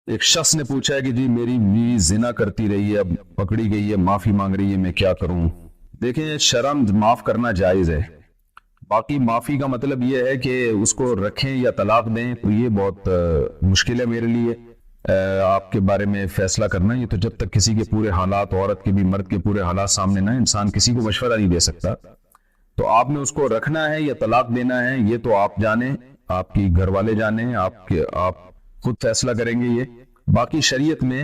ایک شخص نے پوچھا ہے کہ جی میری بیوی زنا کرتی رہی ہے، اب پکڑی گئی ہے، معافی مانگ رہی ہے، میں کیا کروں؟ دیکھیں شرم معاف کرنا جائز ہے، باقی معافی کا مطلب یہ ہے کہ اس کو رکھیں یا طلاق دیں تو یہ بہت مشکل ہے میرے لیے آپ کے بارے میں فیصلہ کرنا۔ یہ تو جب تک کسی کے پورے حالات، عورت کے بھی مرد کے پورے حالات سامنے نہ، انسان کسی کو مشورہ نہیں دے سکتا۔ تو آپ نے اس کو رکھنا ہے یا طلاق دینا ہے یہ تو آپ جانیں، آپ کی گھر والے جانیں، آپ خود فیصلہ کریں گے یہ۔ باقی شریعت میں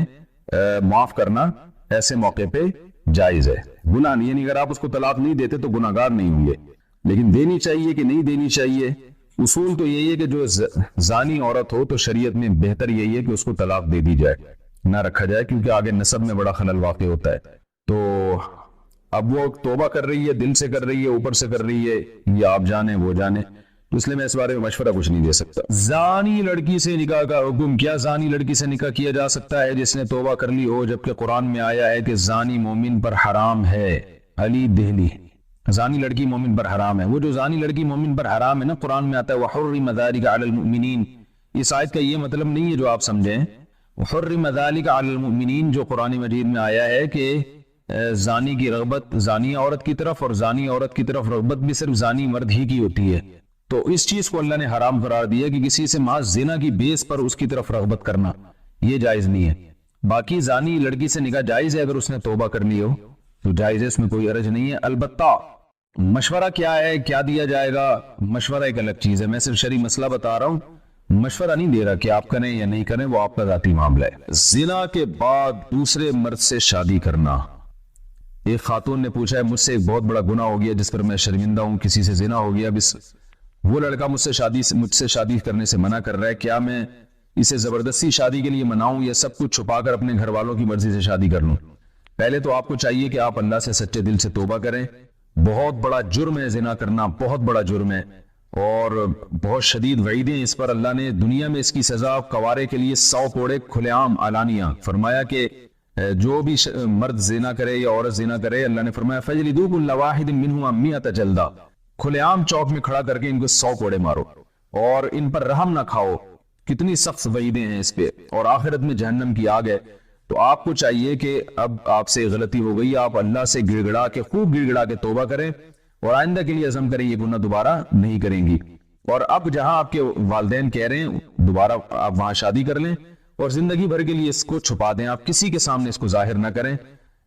معاف کرنا ایسے موقع پہ جائز ہے، گناہ نہیں، یعنی اگر آپ اس کو طلاق نہیں دیتے تو گناہ گار نہیں ہوں گے، لیکن دینی چاہیے کہ نہیں دینی چاہیے، اصول تو یہی ہے کہ جو زانی عورت ہو تو شریعت میں بہتر یہی ہے کہ اس کو طلاق دے دی جائے، نہ رکھا جائے، کیونکہ آگے نسب میں بڑا خلل واقع ہوتا ہے۔ تو اب وہ توبہ کر رہی ہے، دل سے کر رہی ہے، اوپر سے کر رہی ہے، یہ آپ جانیں وہ جانیں، تو اس لیے میں اس بارے میں مشورہ کچھ نہیں دے سکتا۔ زانی لڑکی سے نکاح کا حکم، کیا زانی لڑکی سے نکاح کیا جا سکتا ہے جس نے توبہ کر لی ہو، جبکہ قرآن میں آیا ہے کہ زانی مومن پر حرام ہے؟ علی دہلی، زانی لڑکی مومن پر حرام ہے۔ وہ جو زانی لڑکی مومن پر حرام ہے نا، قرآن میں آتا ہے وَحُرِّمَ ذَلِكَ عَلَى الْمُؤْمِنِينَ، اس آیت کا یہ مطلب نہیں ہے جو آپ سمجھیں، وَحُرِّمَ ذَلِكَ عَلَى الْمُؤْمِنِينَ جو قرآن مجید میں آیا ہے کہ زانی کی رغبت زانی عورت کی طرف، اور زانی عورت کی طرف رغبت بھی صرف زانی مرد ہی کی ہوتی ہے، تو اس چیز کو اللہ نے حرام قرار دیا کہ کسی سے محض زنا کی بیس پر اس کی طرف رغبت کرنا یہ جائز نہیں ہے۔ باقی زانی لڑکی سے نکاح جائز ہے، اگر اس نے توبہ کرنی ہو تو جائز ہے، اس میں کوئی حرج نہیں ہے۔ البتہ مشورہ کیا ہے، کیا دیا جائے گا، مشورہ ایک الگ چیز ہے، میں صرف شرعی مسئلہ بتا رہا ہوں، مشورہ نہیں دے رہا کہ آپ کریں یا نہیں کریں، وہ آپ کا ذاتی معاملہ ہے۔ زنا کے بعد دوسرے مرد سے شادی کرنا، ایک خاتون نے پوچھا ہے مجھ سے ایک بہت بڑا گناہ ہو گیا جس پر میں شرمندہ ہوں، کسی سے زنا ہو گیا، وہ لڑکا مجھ سے شادی کرنے سے منع کر رہا ہے، کیا میں اسے زبردستی شادی کے لیے مناؤں یا سب کچھ چھپا کر اپنے گھر والوں کی مرضی سے شادی کر لوں؟ پہلے تو آپ کو چاہیے کہ آپ اللہ سے سچے دل سے توبہ کریں، بہت بڑا جرم ہے زنا کرنا، بہت بڑا جرم ہے، اور بہت شدید وعیدیں اس پر اللہ نے، دنیا میں اس کی سزا کوارے کے لیے 100 کوڑے کھلے عام علانیہ، فرمایا کہ جو بھی مرد زنا کرے یا عورت زنا کرے، اللہ نے فرمایا فَجْلِدُوا كُلَّ وَاحِدٍ مِّنْهُمَا 100 جلدہ، کھلے عام چوک میں کھڑا کر کے ان کو 100 کوڑے مارو اور ان پر رحم نہ کھاؤ، کتنی سخت وعیدیں ہیں اس پہ، اور آخرت میں جہنم کی آگ ہے۔ تو آپ کو چاہیے کہ اب آپ سے غلطی ہو گئی، آپ اللہ سے گڑ گڑا کے، خوب گڑ گڑا کے توبہ کریں اور آئندہ کے لیے عزم کریں یہ گناہ دوبارہ نہیں کریں گی، اور اب جہاں آپ کے والدین کہہ رہے ہیں دوبارہ آپ وہاں شادی کر لیں اور زندگی بھر کے لیے اس کو چھپا دیں، آپ کسی کے سامنے اس کو ظاہر نہ کریں۔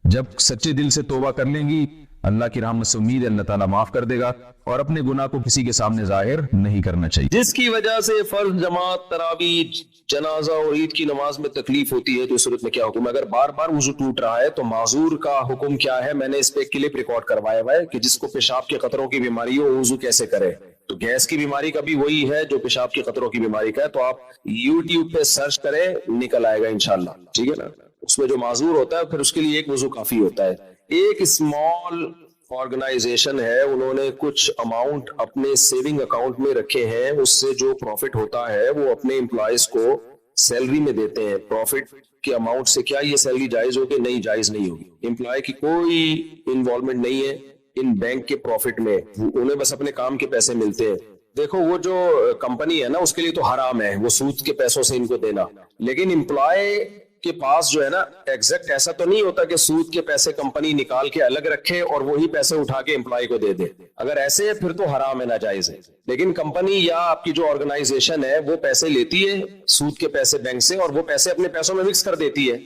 جب سچے دل سے توبہ کر لیں گی اللہ کی رحمت سے امید ہے اللہ تعالیٰ معاف کر دے گا، اور اپنے گناہ کو کسی کے سامنے ظاہر نہیں کرنا چاہیے۔ جس کی وجہ سے فرض، جماعت، تراویح، جنازہ اور عید کی نماز میں تکلیف ہوتی ہے تو اس صورت میں کیا حکم ہے؟ اگر بار بار وضو ٹوٹ رہا ہے تو معذور کا حکم کیا ہے؟ میں نے اس پہ کلپ ریکارڈ کروایا ہوا ہے کہ جس کو پیشاب کے قطروں کی بیماری ہو وضو کیسے کرے۔ تو گیس کی بیماری کا بھی وہی ہے جو پیشاب کے قطروں کی بیماری کا ہے، تو آپ یوٹیوب پہ سرچ کریں، نکل آئے گا انشاءاللہ، ٹھیک ہے نا؟ اس میں جو معذور ہوتا ہے پھر اس کے لیے ایک وضو کافی ہوتا ہے۔ ایک اسمال آرگنائزیشن ہے، انہوں نے کچھ اماؤنٹ اپنے سیونگ اکاؤنٹ میں رکھے ہیں، اس سے جو پروفٹ ہوتا ہے وہ اپنے امپلائیز کو سیلری میں دیتے ہیں۔ پروفٹ کے اماؤنٹ سے کیا یہ سیلری جائز ہوگی؟ نہیں، جائز نہیں ہوگی۔ امپلائی کی کوئی انوالومنٹ نہیں ہے ان بینک کے پروفٹ میں، انہیں بس اپنے کام کے پیسے ملتے ہیں۔ دیکھو وہ جو کمپنی ہے نا اس کے لیے تو حرام ہے وہ سود کے پیسوں سے ان کو دینا، لیکن امپلائی کے پاس جو ہے نا ایگزیکٹ ایسا تو نہیں ہوتا کہ سود کے پیسے کمپنی نکال کے الگ رکھے اور وہی پیسے اٹھا کے امپلائی کو دے دے، اگر ایسے ہے پھر تو حرام ہے، ناجائز ہے۔ لیکن کمپنی یا آپ کی جو آرگنائزیشن ہے وہ پیسے لیتی ہے سود کے پیسے بینک سے اور وہ پیسے اپنے پیسوں میں مکس کر دیتی ہے،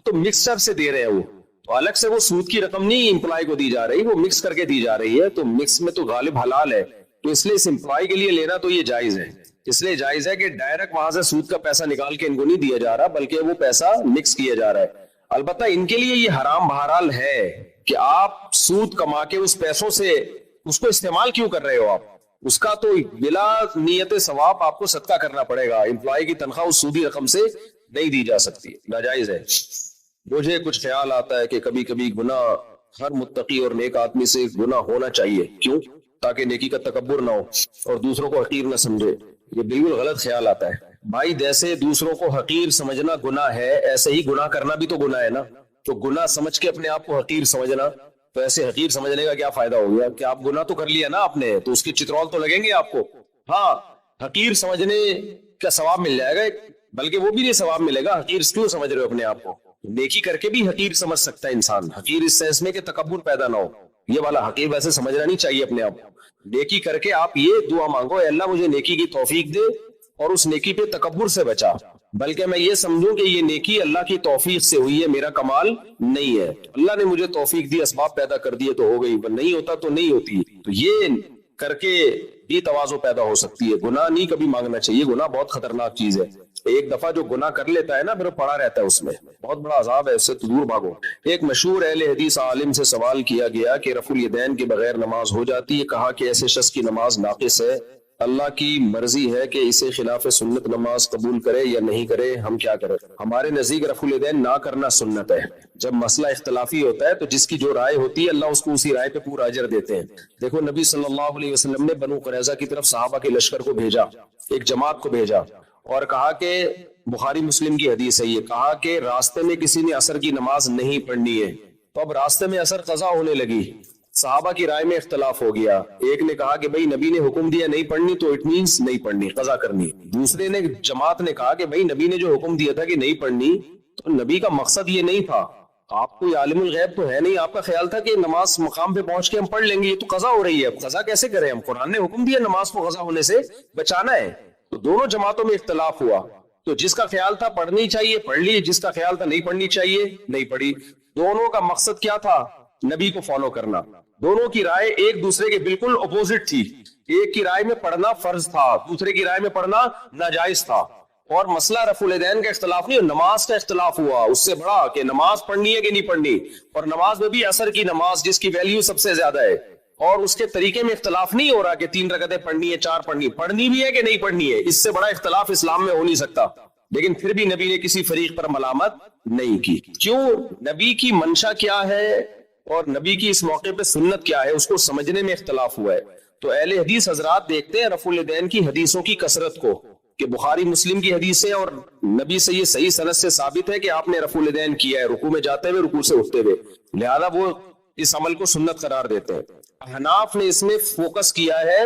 تو مکسچر سے دے رہے ہیں وہ، تو الگ سے وہ سود کی رقم نہیں امپلائی کو دی جا رہی، وہ مکس کر کے دی جا رہی ہے، تو مکس میں تو غالب حلال ہے، تو اس لیے اس امپلائی کے لیے لینا تو یہ جائز ہے، اس لیے جائز ہے کہ ڈائریکٹ وہاں سے سود کا پیسہ نکال کے ان کو نہیں دیا جا رہا بلکہ وہ پیسہ مکس کیا جا رہا ہے۔ البتہ ان کے لیے یہ حرام بہرحال ہے کہ آپ سود کما کے اس پیسوں سے اس کو استعمال کیوں کر رہے ہو، آپ اس کا تو بلا نیت ثواب آپ کو صدقہ کرنا پڑے گا، امپلائی کی تنخواہ اس سودی رقم سے نہیں دی جا سکتی، ناجائز ہے۔ مجھے کچھ خیال آتا ہے کہ کبھی کبھی گناہ ہر متقی اور نیک آدمی سے گناہ ہونا چاہیے، کیوں؟ تاکہ نیکی کا تکبر نہ ہو اور دوسروں کو حقیر نہ سمجھے، یہ بالکل غلط خیال آتا ہے بھائی۔ جیسے دوسروں کو حقیر سمجھنا گناہ ہے ایسے ہی گناہ کرنا بھی تو گناہ ہے نا، تو گناہ سمجھ کے اپنے آپ کو حقیر سمجھنا، تو ایسے حقیر سمجھنے کا کیا فائدہ ہو گیا کہ آپ گناہ تو کر لیا نا آپ نے، تو اس کے چترول تو لگیں گے آپ کو، ہاں حقیر سمجھنے کا ثواب مل جائے گا، بلکہ وہ بھی نہیں ثواب ملے گا. حقیر کیوں سمجھ رہے ہو اپنے آپ کو؟ نیکی کر کے بھی حقیر سمجھ سکتا ہے انسان. حقیر اس سینس میں کہ تکبر پیدا نہ ہو, یہ والا حقیر ویسے سمجھنا نہیں چاہیے اپنے آپ کو. نیکی کر کے آپ یہ دعا مانگو, اے اللہ مجھے نیکی کی توفیق دے اور اس نیکی پہ تکبر سے بچا, بلکہ میں یہ سمجھوں کہ یہ نیکی اللہ کی توفیق سے ہوئی ہے, میرا کمال نہیں ہے. اللہ نے مجھے توفیق دی, اسباب پیدا کر دیے تو ہو گئی, نہیں ہوتا تو نہیں ہوتی. تو یہ کر کے بھی تواضع پیدا ہو سکتی ہے. گناہ نہیں کبھی مانگنا چاہیے, گناہ بہت خطرناک چیز ہے. ایک دفعہ جو گناہ کر لیتا ہے نا پھر پڑا رہتا ہے, اس میں بہت بڑا عذاب ہے, اس سے تو دور بھاگو. ایک مشہور اہل حدیث عالم سے سوال کیا گیا کہ رفع الیدین کے بغیر نماز ہو جاتی ہے؟ کہا کہ ایسے شخص کی نماز ناقص ہے, اللہ کی مرضی ہے کہ اسے خلاف سنت نماز قبول کرے یا نہیں کرے, ہم کیا کریں؟ ہمارے نزدیک رفع الیدین نہ کرنا سنت ہے. جب مسئلہ اختلافی ہوتا ہے تو جس کی جو رائے ہوتی ہے اللہ اس کو اسی رائے پہ پورا اجر دیتے ہیں. دیکھو نبی صلی اللہ علیہ وسلم نے بنو قریظہ کی طرف صحابہ کے لشکر کو بھیجا, ایک جماعت کو بھیجا, اور کہا کہ بخاری مسلم کی حدیث ہے, یہ کہا کہ راستے میں کسی نے عصر کی نماز نہیں پڑھنی ہے. تو اب راستے میں عصر قضا ہونے لگی, صحابہ کی رائے میں اختلاف ہو گیا. ایک نے کہا کہ بھئی نبی نے حکم دیا نہیں پڑھنی تو اٹ مینس نہیں پڑھنی, قضا کرنی. دوسرے نے جماعت نے کہا کہ بھئی نبی نے جو حکم دیا تھا کہ نہیں پڑھنی تو نبی کا مقصد یہ نہیں تھا, آپ کوئی عالم الغیب تو ہے نہیں, آپ کا خیال تھا کہ نماز مقام پہ پہنچ کے ہم پڑھ لیں گے, یہ تو قضا ہو رہی ہے, اب قضا کیسے کریں ہم؟ قرآن نے حکم دیا نماز کو قضا ہونے سے بچانا ہے. تو دونوں جماعتوں میں اختلاف ہوا, تو جس کا خیال تھا پڑھنی چاہیے پڑھ لی, جس کا خیال تھا نہیں پڑھنی چاہیے نہیں پڑھی. دونوں کا مقصد کیا تھا؟ نبی کو فالو کرنا. دونوں کی رائے ایک دوسرے کے بالکل اپوزٹ تھی. ایک کی رائے میں پڑھنا فرض تھا, دوسرے کی رائے میں پڑھنا ناجائز تھا. اور مسئلہ رفع الیدین کا اختلاف نہیں, نماز کا اختلاف ہوا اس سے بڑا, کہ نماز پڑھنی ہے کہ نہیں پڑھنی. اور نماز میں بھی عصر کی نماز جس کی ویلیو سب سے زیادہ ہے, اور اس کے طریقے میں اختلاف نہیں ہو رہا کہ 3 رکعتیں پڑھنی ہے 4 پڑھنی بھی ہے کہ نہیں پڑھنی ہے. اس سے بڑا اختلاف اسلام میں ہو نہیں سکتا. لیکن پھر بھی نبی نے کسی فریق پر ملامت نہیں کی. کیوں؟ نبی کی منشا کیا ہے اور نبی کی اس موقع پہ سنت کیا ہے, اس کو سمجھنے میں اختلاف ہوا ہے. تو اہل حدیث حضرات دیکھتے ہیں رفع الیدین کی حدیثوں کی کثرت کو, کہ بخاری مسلم کی حدیث ہے اور نبی سے یہ صحیح سند سے ثابت ہے کہ آپ نے رفع الیدین کیا ہے, رکوع میں جاتے ہوئے رکوع سے اٹھتے ہوئے, لہذا وہ اس عمل کو سنت قرار دیتے ہیں. احناف نے اس میں فوکس کیا ہے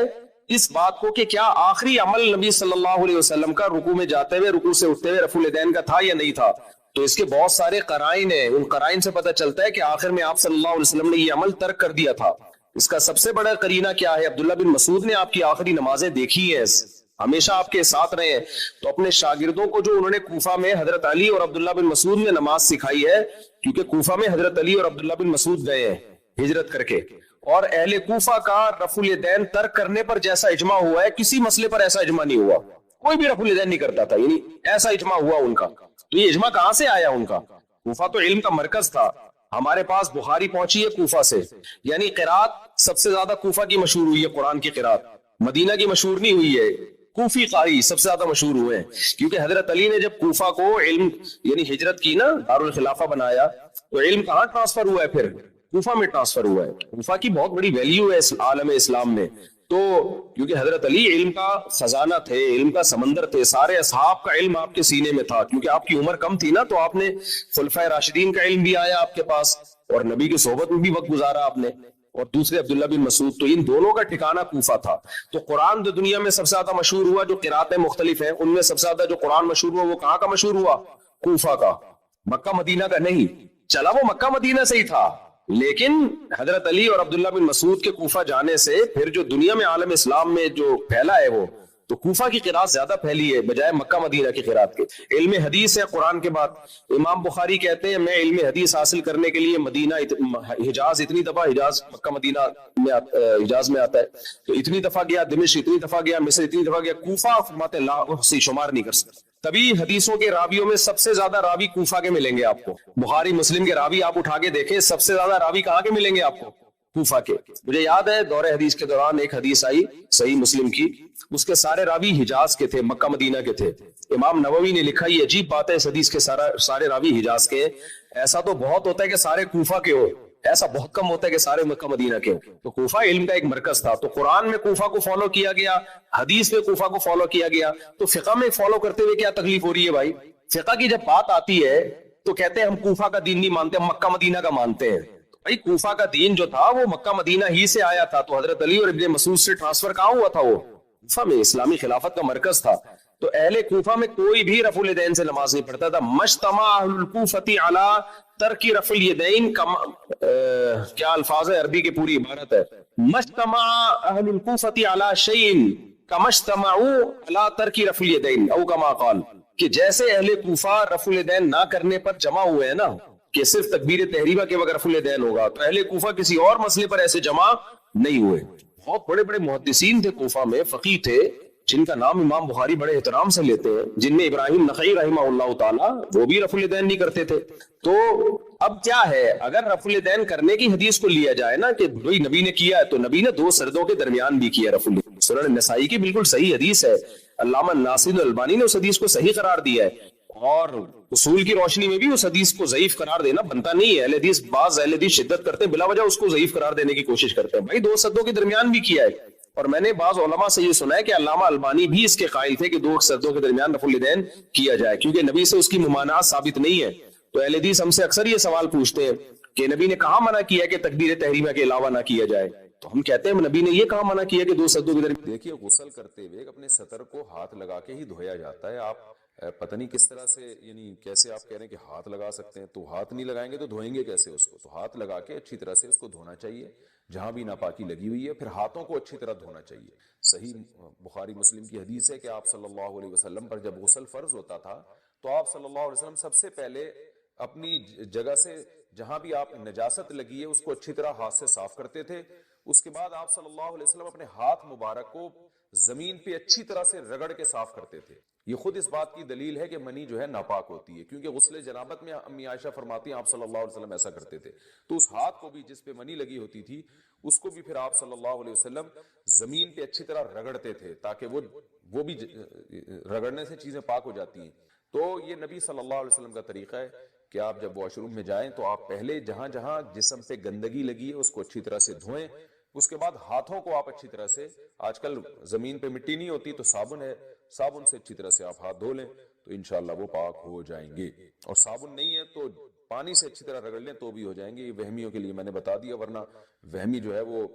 اس بات کو کہ کیا آخری عمل نبی صلی اللہ علیہ وسلم کا رکوع میں جاتے ہوئے رکوع سے اٹھتے ہوئے رفع الیدین کا تھا یا نہیں تھا. تو اس کے بہت سارے قرائن ہیں, ان قرائن سے پتہ چلتا ہے کہ آخر میں آپ صلی اللہ علیہ وسلم نے یہ عمل ترک کر دیا تھا. اس کا سب سے بڑا قرینہ کیا ہے؟ عبداللہ بن مسعود نے آپ کی آخری نمازیں دیکھی ہیں, ہمیشہ آپ کے ساتھ رہے ہیں. تو اپنے شاگردوں کو جو انہوں نے کوفہ میں حضرت علی اور عبداللہ بن مسعود میں نماز سکھائی ہے, کیونکہ کوفہ میں حضرت علی اور عبداللہ بن مسعود گئے ہیں ہجرت کر کے, اور اہل کوفہ کا رفع الیدین ترک کرنے پر جیسا اجماع ہوا ہے کسی مسئلے پر ایسا اجماع نہیں ہوا. کوئی بھی رفع الیدین نہیں کرتا تھا, یعنی ایسا اجماع ہوا ان کا. تو یہ اجماع کہاں سے آیا ان کا؟ کوفہ تو علم کا مرکز تھا. ہمارے پاس بخاری پہنچی ہے کوفہ سے, یعنی قرات سب سے زیادہ کوفہ کی مشہور ہوئی ہے, قرآن کی قرات مدینہ کی مشہور نہیں ہوئی ہے, کوفی قاری سب سے زیادہ مشہور ہوئے ہیں. کیونکہ حضرت علی نے جب کوفہ کو علم یعنی ہجرت کی نا, دارالخلافہ بنایا, تو علم کہاں ٹرانسفر ہوا ہے؟ پھر کوفہ میں ٹرانسفر ہوا ہے. کوفہ کی بہت بڑی ویلیو ہے عالم اسلام میں. تو کیونکہ حضرت علی علم کا خزانہ تھے, علم کا سمندر تھے, سارے اصحاب کا علم آپ کے سینے میں تھا. کیونکہ آپ کی عمر کم تھی نا, تو آپ نے خلفائے راشدین کا علم بھی آیا آپ کے پاس, اور نبی کی صحبت میں بھی وقت گزارا آپ نے, اور دوسرے عبداللہ بن مسعود. تو ان دونوں کا ٹھکانہ کوفہ تھا. تو قرآن جو دنیا میں سب سے زیادہ مشہور ہوا, جو قراتیں مختلف ہیں ان میں سب سے زیادہ جو قرآن مشہور ہوا وہ کہاں کا مشہور ہوا؟ کوفہ کا, مکہ مدینہ کا نہیں. چلا وہ مکہ مدینہ سے ہی تھا, لیکن حضرت علی اور عبداللہ بن مسعود کے کوفہ جانے سے پھر جو دنیا میں عالم اسلام میں جو پھیلا ہے وہ تو کوفہ کی قرات زیادہ پھیلی ہے بجائے مکہ مدینہ کی قرات کے. علم حدیث ہے قرآن کے بعد. امام بخاری کہتے ہیں میں علم حدیث حاصل کرنے کے لیے مدینہ حجاز اتنی دفعہ, حجاز مکہ مدینہ میں حجاز میں آتا ہے, تو اتنی دفعہ گیا, دمشق اتنی دفعہ گیا, مصر اتنی دفعہ گیا, کوفہ فرماتے ہیں لا احصی, شمار نہیں کر سکتا. تبھی حدیثوں کے راویوں میں سب سے زیادہ راوی کوفہ کے ملیں گے آپ کو. بخاری مسلم کے راوی آپ اٹھا کے دیکھیں, سب سے زیادہ راوی کہاں کے ملیں گے آپ کو؟ کوفہ کے. مجھے یاد ہے دور حدیث کے دوران ایک حدیث آئی صحیح مسلم کی, اس کے سارے راوی حجاز کے تھے, مکہ مدینہ کے تھے. امام نووی نے لکھا یہ عجیب بات ہے اس حدیث کے سارے راوی حجاز کے, ایسا تو بہت ہوتا ہے کہ سارے کوفہ کے ہو, ایسا بہت کم ہوتا ہے کہ سارے مکہ مدینہ کے ہو. تو کوفہ علم کا ایک مرکز تھا. تو قرآن میں کوفہ کو فالو کیا گیا, حدیث میں کوفہ کو فالو کیا گیا. تو فقہ میں فالو کرتے ہوئے کیا تکلیف ہو رہی ہے بھائی؟ فقہ کی جب بات آتی ہے تو کہتے ہیں ہم کوفہ کا دین نہیں مانتے, ہم مکہ مدینہ کا مانتے ہیں. بھائی کوفہ کا دین جو تھا وہ مکہ مدینہ ہی سے آیا تھا, تو حضرت علی اور ابن مسعود سے ٹرانسفر کہاں ہوا تھا؟ وہ کوفہ میں اسلامی خلافت کا مرکز تھا. تو اہل کوفہ میں کوئی بھی رفع الیدین سے نماز نہیں پڑھتا تھا. مجتمع اہل الکوفۃ علی ترک رفع الیدین کیا الفاظ ہے عربی کی پوری عبارت ہے, مجتمع اہل الکوفۃ علی شیء کما اجتمعوا علی ترک رفع الیدین او کما قال, کہ جیسے اہل کوفہ رفع الیدین نہ کرنے پر جمع ہوئے ہیں نا کہ صرف تکبیر تحریمہ کے وقت رفع الیدین ہوگا, تو اہل کوفہ کسی اور مسئلے پر ایسے جمع نہیں ہوئے. بہت بڑے بڑے محدثین تھے کوفہ میں, فقیہ تھے, جن کا نام امام بخاری بڑے احترام سے لیتے ہیں, جن میں ابراہیم نخعی رحمہ اللہ تعالی, وہ بھی رفع الیدین نہیں کرتے تھے. تو اب کیا ہے, اگر رفع الیدین کرنے کی حدیث کو لیا جائے نا کہ بھائی نبی نے کیا ہے, تو نبی نے 2 سجدوں کے درمیان بھی کیا رفع الیدین. سنن نسائی کی بالکل صحیح حدیث ہے, علامہ ناصر الالبانی نے اس حدیث کو صحیح قرار دیا ہے, اور اصول کی روشنی میں بھی اس حدیث کو ضعیف قرار دینا بنتا نہیں ہے. اہل حدیث, بعض اہل حدیث شدت کرتے ہیں, بلا وجہ اس کو ضعیف قرار دینے کی کوشش کرتے ہیں. بھائی 2 سجدوں کے درمیان بھی کیا ہے, اور میں نے بعض علماء سے یہ سنا ہے کہ علامہ البانی بھی اس کے قائل تھے کہ 2 سجدوں کے درمیان رفع الیدین کیا جائے, کیونکہ نبی سے اس کی ممانعت ثابت نہیں ہے. تو اہل حدیث ہم سے اکثر یہ سوال پوچھتے ہیں کہ نبی نے کہاں منع کیا کہ تکبیر تحریمہ کے علاوہ نہ کیا جائے, تو ہم کہتے ہیں نبی نے یہ کہاں منع کیا کہ 2 سجدوں کے درمیان. دیکھیے غسل کرتے ہوئے اپنے سطر کو ہاتھ لگا کے ہی دھویا جاتا ہے. آپ پتہ نہیں کس طرح سے, یعنی کیسے آپ کہہ رہے ہیں کہ ہاتھ لگا سکتے ہیں, تو ہاتھ نہیں لگائیں گے تو دھوئیں گے کیسے اس کو؟ تو ہاتھ لگا کے اچھی طرح سے اس کو دھونا چاہیے, جہاں بھی ناپاکی لگی ہوئی ہے, پھر ہاتھوں کو اچھی طرح دھونا چاہیے. صحیح بخاری مسلم کی حدیث ہے کہ آپ صلی اللہ علیہ وسلم پر جب غسل فرض ہوتا تھا تو آپ صلی اللہ علیہ وسلم سب سے پہلے اپنی جگہ سے جہاں بھی آپ نجاست لگی ہے اس کو اچھی طرح ہاتھ سے صاف کرتے تھے. اس کے بعد آپ صلی اللہ علیہ وسلم اپنے ہاتھ مبارک کو زمین پہ اچھی طرح سے رگڑ کے صاف کرتے تھے. یہ خود اس بات کی دلیل ہے کہ منی جو ہے ناپاک ہوتی ہے, کیونکہ غسل جنابت میں امی عائشہ فرماتی ہیں آپ صلی اللہ علیہ وسلم ایسا کرتے تھے. تو اس ہاتھ کو بھی جس پہ منی لگی ہوتی تھی اس کو بھی پھر آپ صلی اللہ علیہ وسلم زمین پہ اچھی طرح رگڑتے تھے, تاکہ وہ بھی رگڑنے سے چیزیں پاک ہو جاتی ہیں. تو یہ نبی صلی اللہ علیہ وسلم کا طریقہ ہے کہ آپ جب واش روم میں جائیں تو آپ پہلے جہاں جہاں جسم پہ گندگی لگی ہے اس کو اچھی طرح سے دھوئیں, اس کے بعد ہاتھوں کو آپ اچھی طرح سے, آج کل زمین پہ مٹی نہیں ہوتی تو صابن ہے, صابن سے اچھی طرح سے آپ ہاتھ دھو لیں تو انشاءاللہ وہ پاک ہو جائیں گے. اور صابن نہیں ہے تو پانی سے اچھی طرح رگڑ لیں تو بھی ہو جائیں گے. یہ وہمیوں کے لیے میں نے بتا دیا, ورنہ وہمی جو ہے وہ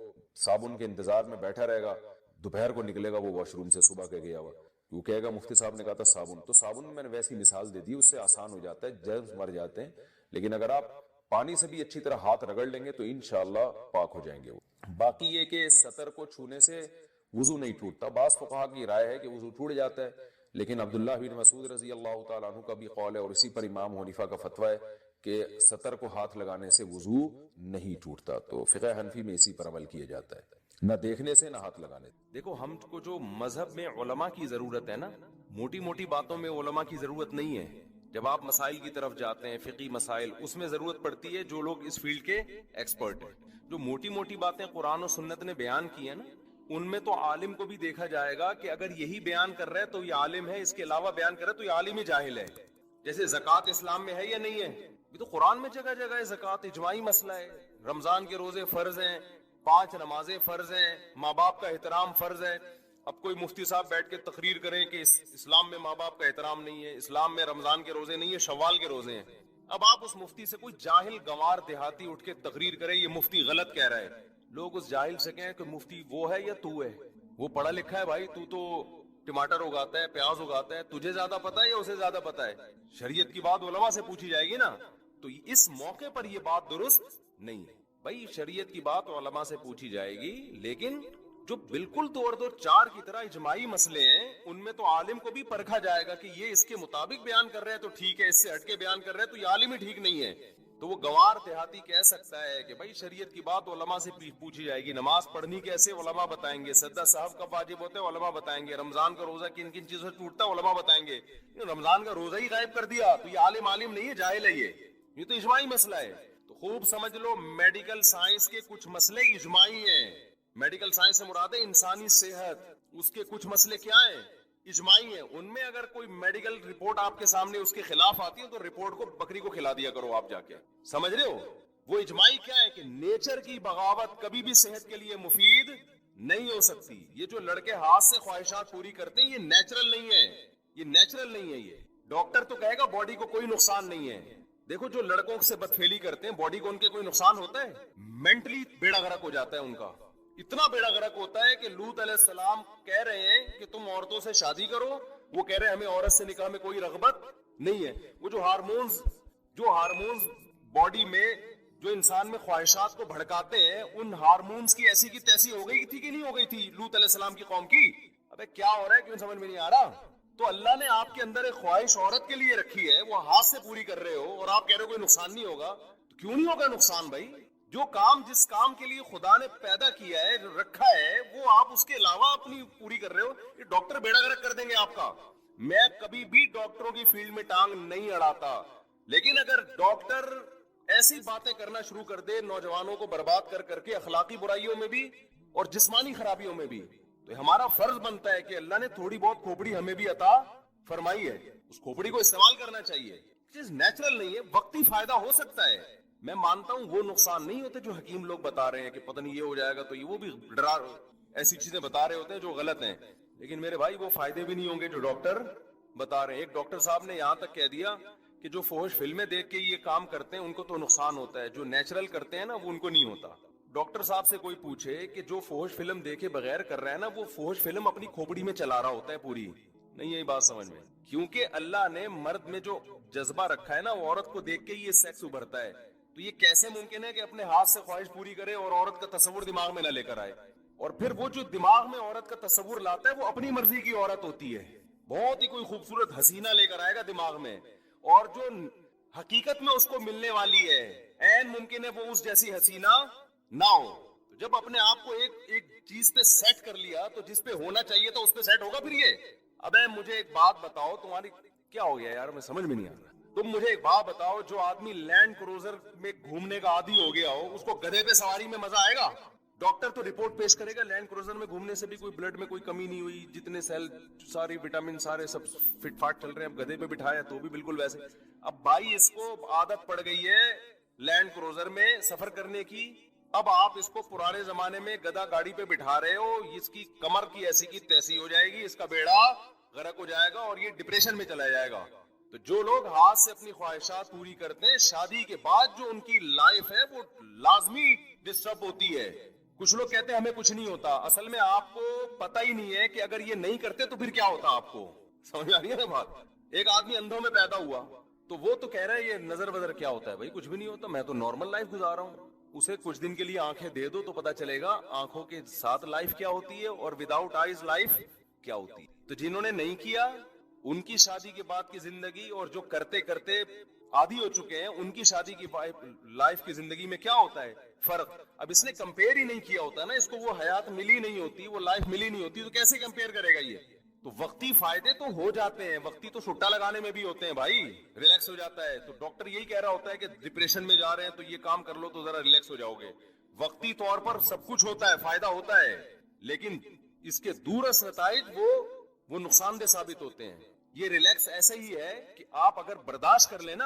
صابن کے انتظار میں بیٹھا رہے گا, دوپہر کو نکلے گا وہ واش روم سے صبح کے گیا ہوا, وہ کہے گا مفتی صاحب نے کہا تھا صابن, تو صابن میں نے ویسی مثال دے دی, اس سے آسان ہو جاتا ہے, جرمز مر جاتے ہیں. لیکن اگر آپ پانی سے بھی اچھی طرح ہاتھ رگڑ لیں گے تو انشاءاللہ پاک ہو جائیں گے وہ. باقی یہ کہ سطر کو چھونے سے وضو نہیں ٹوٹتا. بعض فقہا کی رائے ہے کہ وضو ٹوٹ جاتا ہے, لیکن عبداللہ بن مسعود رضی اللہ تعالیٰ عنہ کا بھی قول ہے, اور اسی پر امام حنیفہ کا فتویٰ ہے کہ سطر کو ہاتھ لگانے سے وضو نہیں ٹوٹتا. تو فقہ حنفی میں اسی پر عمل کیا جاتا ہے, نہ دیکھنے سے نہ ہاتھ لگانے سے. دیکھو ہم کو جو مذہب میں علماء کی ضرورت ہے نا, موٹی موٹی باتوں میں علماء کی ضرورت نہیں ہے. جب آپ مسائل کی طرف جاتے ہیں, فقہی مسائل, اس میں ضرورت پڑتی ہے جو لوگ اس فیلڈ کے ایکسپرٹ ہیں. جو موٹی موٹی باتیں قرآن و سنت نے بیان کی ہیں نا, ان میں تو عالم کو بھی دیکھا جائے گا کہ اگر یہی بیان کر رہا ہے تو یہ عالم ہے, اس کے علاوہ بیان کر رہا ہے تو یہ عالم ہی جاہل ہے. جیسے زکوٰۃ اسلام میں ہے یا نہیں ہے, یہ تو قرآن میں جگہ جگہ ہے. زکوٰۃ اجماعی مسئلہ ہے, رمضان کے روزے فرض ہیں, 5 نمازیں فرض ہیں, ماں باپ کا احترام فرض ہے. اب کوئی مفتی صاحب بیٹھ کے تقریر کریں کہ اسلام میں ماں باپ کا احترام نہیں ہے, اسلام میں رمضان کے روزے نہیں ہے, شوال کے روزے ہیں. اب آپ اس مفتی سے, کوئی جاہل گوار دیہاتی اٹھ کے تقریر کرے یہ مفتی غلط کہہ رہا ہے, لوگ اس جاہل سے کہیں کہ مفتی وہ ہے یا تو ہے, وہ پڑھا لکھا ہے بھائی, تو ٹماٹر اگاتا ہے, پیاز اگاتا ہے, تجھے زیادہ پتا ہے یا اسے زیادہ پتا ہے؟ شریعت کی بات علماء سے پوچھی جائے گی نا. تو اس موقع پر یہ بات درست نہیں ہے بھائی. شریعت کی بات علماء سے پوچھی جائے گی, لیکن جو بالکل 2 اور 2 4 کی طرح اجماعی مسئلے ہیں ان میں تو عالم کو بھی پرکھا جائے گا کہ یہ اس کے مطابق بیان کر رہے ہیں تو ٹھیک ہے, اس سے ہٹ کے بیان کر رہے ہیں تو یہ عالم ہی ٹھیک نہیں ہے. تو وہ گوار دیہاتی کہہ سکتا ہے کہ بھائی شریعت کی بات علماء سے پوچھی جائے گی, نماز پڑھنی کیسے علماء بتائیں گے, سجدہ صاحب کب واجب ہوتا ہے علماء بتائیں گے, رمضان کا روزہ کن کن چیزوں سے ٹوٹتا ہے علماء بتائیں گے. رمضان کا روزہ ہی غائب کر دیا تو یہ عالم نہیں ہے, جاہل ہے. یہ تو اجماعی مسئلہ ہے. تو خوب سمجھ لو, میڈیکل سائنس کے کچھ مسئلے اجماعی ہیں. میڈیکل سائنس سے مراد ہے انسانی صحت, اس کے کچھ مسئلے کیا ہیں, اجماعی ہیں. ان میں اگر کوئی میڈیکل رپورٹ آپ کے سامنے اس کے خلاف آتی ہے تو رپورٹ کو بکری کو کھلا دیا کرو آپ جا کے. سمجھ رہے ہو؟ وہ اجماعی کیا ہے کہ نیچر کی بغاوت کبھی بھی صحت کے لیے مفید نہیں ہو سکتی. یہ جو لڑکے ہاتھ سے خواہشات پوری کرتے ہیں یہ نیچرل نہیں ہے, یہ نیچرل نہیں ہے. یہ ڈاکٹر تو کہے گا باڈی کو کوئی نقصان نہیں ہے. دیکھو جو لڑکوں سے بدفعلی کرتے ہیں باڈی کو ان کے کوئی نقصان ہوتا ہے؟ مینٹلی بیڑا غرق ہو جاتا ہے ان کا, اتنا بیڑا غرق ہوتا ہے کہ لوط علیہ السلام کہہ رہے ہیں کہ تم عورتوں سے شادی کرو, وہ کہہ رہے ہیں ہمیں عورت سے نکاح میں کوئی رغبت نہیں ہے. وہ جو ہارمونز باڈی میں جو انسان میں خواہشات کو بھڑکاتے ہیں, ان ہارمونز کی ایسی کی تیسی ہو گئی تھی کہ نہیں ہو گئی تھی لوط علیہ السلام کی قوم کی؟ ابے کیا ہو رہا ہے, کیوں سمجھ میں نہیں آ رہا؟ تو اللہ نے آپ کے اندر ایک خواہش عورت کے لیے رکھی ہے, وہ ہاتھ سے پوری کر رہے ہو اور آپ کہہ رہے ہو کوئی نقصان نہیں ہوگا. تو کیوں نہیں ہوگا نقصان بھائی؟ جو کام جس کام کے لیے خدا نے پیدا کیا ہے, رکھا ہے, وہ آپ اس کے علاوہ اپنی پوری کر رہے ہو. یہ ڈاکٹر بیڑا گرک کر دیں گے آپ کا. میں کبھی بھی ڈاکٹروں کی فیلڈ میں ٹانگ نہیں اڑاتا, لیکن اگر ڈاکٹر ایسی باتیں کرنا شروع کر دے نوجوانوں کو برباد کر کر کے, اخلاقی برائیوں میں بھی اور جسمانی خرابیوں میں بھی, تو ہمارا فرض بنتا ہے کہ اللہ نے تھوڑی بہت کھوپڑی ہمیں بھی عطا فرمائی ہے, اس کھوپڑی کو استعمال کرنا چاہیے. چیز نیچرل نہیں ہے, وقتی فائدہ ہو سکتا ہے. میں مانتا ہوں وہ نقصان نہیں ہوتے جو حکیم لوگ بتا رہے ہیں کہ پتہ نہیں یہ ہو جائے گا, تو یہ وہ بھی ڈرا ایسی چیزیں بتا رہے ہوتے ہیں جو غلط ہیں. لیکن میرے بھائی وہ فائدے بھی نہیں ہوں گے جو ڈاکٹر بتا رہے ہیں. ایک ڈاکٹر صاحب نے یہاں تک کہہ دیا کہ جو فحش فلمیں دیکھ کے یہ کام کرتے ہیں ان کو تو نقصان ہوتا ہے, جو نیچرل کرتے ہیں نا وہ ان کو نہیں ہوتا. ڈاکٹر صاحب سے کوئی پوچھے کہ جو فحش فلم دیکھے بغیر کر رہا ہے نا, وہ فحش فلم اپنی کھوپڑی میں چلا رہا ہوتا ہے پوری. نہیں یہی بات سمجھ میں, کیونکہ اللہ نے مرد میں جو جذبہ رکھا ہے نا, وہ عورت کو دیکھ کے یہ سیکس ابھرتا ہے. تو یہ کیسے ممکن ہے کہ اپنے ہاتھ سے خواہش پوری کرے اور عورت کا تصور دماغ میں نہ لے کر آئے؟ اور پھر وہ جو دماغ میں عورت کا تصور لاتا ہے وہ اپنی مرضی کی عورت ہوتی ہے, بہت ہی کوئی خوبصورت حسینہ لے کر آئے گا دماغ میں, اور جو حقیقت میں اس کو ملنے والی ہے عین ممکن ہے وہ اس جیسی حسینہ نہ ہو. جب اپنے آپ کو ایک چیز پہ سیٹ کر لیا تو جس پہ ہونا چاہیے تھا اس پہ سیٹ ہوگا. پھر یہ ابے مجھے ایک بات بتاؤ, تمہاری کیا ہو گیا یار, میں سمجھ میں نہیں آ رہا. تم مجھے ایک بات بتاؤ, جو آدمی لینڈ کروزر میں گھومنے کا عادی ہو گیا ہو, اس کو گدھے پہ سواری میں مزہ آئے گا؟ ڈاکٹر تو رپورٹ پیش کرے گا لینڈ کروزر میں گھومنے سے بھی کوئی بلڈ میں کوئی کمی نہیں ہوئی, جتنے سیل ساری وٹامن سارے سب فٹ فاٹ چل رہے ہیں. اب گدھے پہ بٹھایا تو بھی بالکل ویسے. اب بھائی اس کو عادت پڑ گئی ہے لینڈ کروزر میں سفر کرنے کی, اب آپ اس کو پرانے زمانے میں گدھا گاڑی پہ بٹھا رہے ہو, اس کی کمر کی ایسی کی تیسی ہو جائے گی, اس کا بیڑا غرق ہو جائے گا اور یہ ڈپریشن میں چلا جائے گا. تو جو لوگ ہاتھ سے اپنی خواہشات پوری کرتے ہیں, شادی کے بعد جو ان کی لائف ہے وہ لازمی ڈسٹرب ہوتی ہے. کچھ لوگ کہتے ہیں ہمیں کچھ نہیں ہوتا, اصل میں آپ کو پتہ ہی نہیں ہے کہ اگر یہ نہیں کرتے تو پھر کیا ہوتا. آپ کو سمجھ آ رہی ہے نا بات؟ ایک آدمی اندھوں میں پیدا ہوا تو وہ تو کہہ رہا ہے یہ نظر وظر کیا ہوتا ہے. بھائی کچھ بھی نہیں ہوتا, میں تو نارمل لائف گزار رہا ہوں. اسے کچھ دن کے لیے آنکھیں دے دو تو پتا چلے گا آنکھوں کے ساتھ لائف کیا ہوتی ہے اور وداؤٹ آئیز لائف کیا ہوتی ہے. تو جنہوں نے نہیں کیا ان کی شادی کے بعد کی زندگی, اور جو کرتے کرتے عادی ہو چکے ہیں ان کی شادی کی لائف کی زندگی میں کیا ہوتا ہے فرق. اب اس نے کمپیئر ہی نہیں کیا ہوتا نا, اس کو وہ حیات ملی نہیں ہوتی, وہ لائف ملی نہیں ہوتی, تو کیسے کمپیئر کرے گا یہ؟ تو وقتی فائدے تو ہو جاتے ہیں, وقتی تو سٹا لگانے میں بھی ہوتے ہیں بھائی, ریلیکس ہو جاتا ہے. تو ڈاکٹر یہی کہہ رہا ہوتا ہے کہ ڈپریشن میں جا رہے ہیں تو یہ کام کر لو تو ذرا ریلیکس ہو جاؤ گے. وقتی طور پر سب کچھ ہوتا ہے, فائدہ ہوتا ہے, لیکن اس کے دورس نتائج وہ نقصان دہ ثابت ہوتے ہیں. یہ ریلیکس ایسا ہی ہے کہ آپ اگر برداشت کر لینا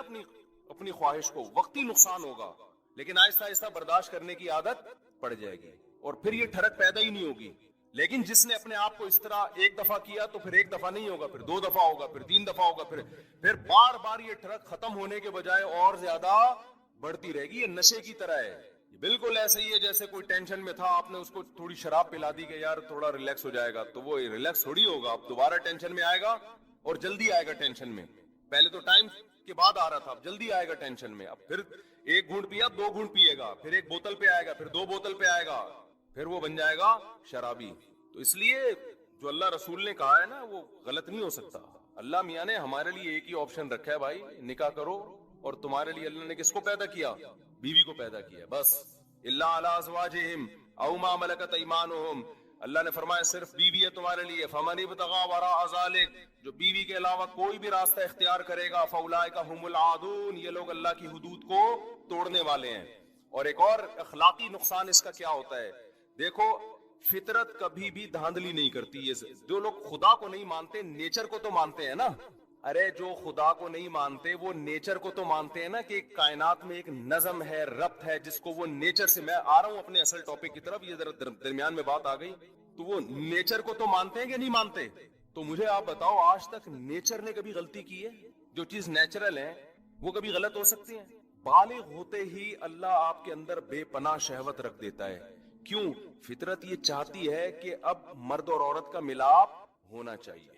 اپنی خواہش کو, وقتی نقصان ہوگا لیکن آہستہ آہستہ برداشت کرنے کی عادت پڑ جائے گی اور پھر یہ ٹھڑک پیدا ہی نہیں ہوگی. لیکن جس نے اپنے آپ کو اس طرح ایک دفعہ کیا تو پھر ایک دفعہ نہیں ہوگا, پھر 2 دفعہ ہوگا, پھر 3 دفعہ ہوگا, پھر بار بار یہ ٹھڑک ختم ہونے کے بجائے اور زیادہ بڑھتی رہے گی. یہ نشے کی طرح ہے, بالکل ایسے ہی ہے جیسے کوئی ٹینشن میں تھا, آپ نے اس کو تھوڑی شراب پلا دی کہ یار تھوڑا ریلیکس ہو جائے گا, تو وہ ریلیکس تھوڑی ہوگا, اب دوبارہ ٹینشن میں آئے گا اور جلدی آئے گا ٹینشن میں. پہلے تو ٹائم کے بعد آ رہا تھا, اب جلدی آئے گا ٹینشن میں. اب پھر 1 گھونٹ پیا, 2 گھونٹ پیے گا, پھر 1 بوتل پہ آئے گا, پھر 2 بوتل پہ آئے گا, پھر وہ بن جائے گا شرابی. تو اس لیے جو اللہ رسول نے کہا ہے نا وہ غلط نہیں ہو سکتا. اللہ میاں نے ہمارے لیے ایک ہی آپشن رکھا ہے بھائی, نکاح کرو. اور تمہارے لیے اللہ نے کس کو پیدا کیا؟ بیوی کو پیدا کیا بس. الا علی ازواجہم او ما ملکت ایمانہم, اللہ نے فرمایا صرف بیوی ہے تمہارے لیے. فمن ابتغى وراء ذلک, جو بیوی کے علاوہ کوئی بھی راستہ اختیار کرے گا, فاولئک هم العادون, یہ لوگ اللہ کی حدود کو توڑنے والے ہیں. اور ایک اور اخلاقی نقصان اس کا کیا ہوتا ہے, دیکھو فطرت کبھی بھی دھاندلی نہیں کرتی. جو لوگ خدا کو نہیں مانتے نیچر کو تو مانتے ہیں نا. ارے جو خدا کو نہیں مانتے وہ نیچر کو تو مانتے ہیں نا, کہ کائنات میں ایک نظم ہے, ربط ہے, جس کو وہ نیچر سے, میں آ رہا ہوں اپنے اصل ٹاپک کی طرف, یہ ذرا درمیان میں بات آ گئی, تو وہ نیچر کو تو مانتے ہیں کہ نہیں مانتے؟ تو مجھے آپ بتاؤ آج تک نیچر نے کبھی غلطی کی ہے؟ جو چیز نیچرل ہے وہ کبھی غلط ہو سکتی ہے؟ بالغ ہوتے ہی اللہ آپ کے اندر بے پناہ شہوت رکھ دیتا ہے. کیوں؟ فطرت یہ چاہتی ہے کہ اب مرد اور عورت کا ملاپ ہونا چاہیے.